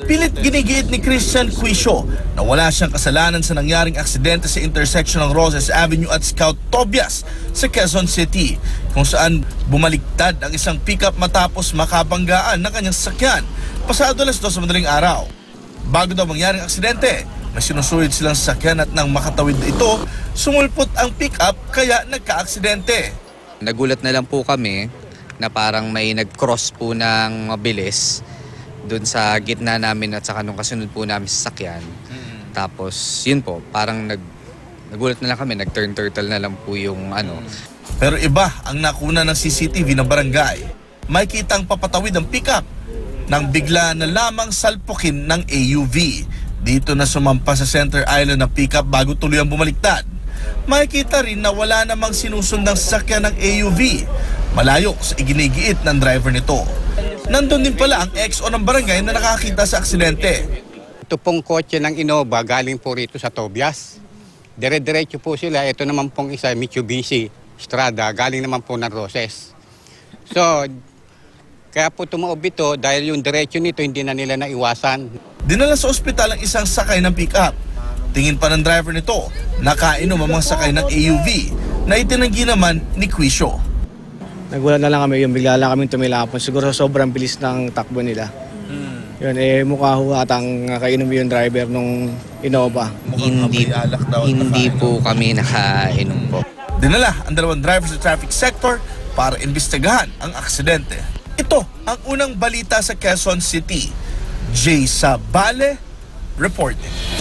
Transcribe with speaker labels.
Speaker 1: Pilit ginigiit ni Christian Quisio na wala siyang kasalanan sa nangyaring aksidente sa intersection ng Roses Avenue at Scout Tobias sa Quezon City, kung saan bumaliktad ang isang pickup matapos makabanggaan ng kanyang sasakyan pasado alas 2 sa madaling araw. Bago daw mangyaring aksidente, may sinusulit silang sasakyan at nang makatawid ito, sumulpot ang pickup kaya nagka-aksidente.
Speaker 2: Nagulat na lang po kami na parang may nag-cross po ng mabilis doon sa gitna namin at saka nung kasunod po namin sa sasakyan. Tapos yun po, parang nagulat na lang kami, nag-turn turtle na lang po yung ano.
Speaker 1: Pero iba ang nakuna ng CCTV ng barangay. May kitang papatawid ang pickup nang bigla na lamang salpukin ng AUV. Dito na sumampa sa center island ng pickup bago tuluyang bumaliktad. Makikita rin na wala namang sinusundang sasakyan ng AUV, malayo sa iginigiit ng driver nito. Nandun din pala ang XO ng barangay na nakakita sa aksidente.
Speaker 3: Ito pong kotse ng Innova galing po rito sa Tobias. Dire-diretso po sila. Ito naman pong isa Mitsubishi Strada galing naman po ng Roses. So, kaya po tumaob ito dahil yung diretso nito hindi na nila naiwasan.
Speaker 1: Dinala sa ospital ang isang sakay ng pick-up. Tingin pa ng driver nito, nakainom ang mga sakay ng AUV na itinanggi naman ni Quisio.
Speaker 4: Nagulat na lang kami, yung bigla lang kami tumilapon. Siguro sobrang bilis ng takbo nila. Yun, mukha ho atang kainom yung driver nung Innova.
Speaker 2: Hindi po kami nakainom po.
Speaker 1: Dinala ang dalawang driver sa traffic sector para imbestigahan ang aksidente. Ito ang unang balita sa Quezon City. Jay Sabale reporting.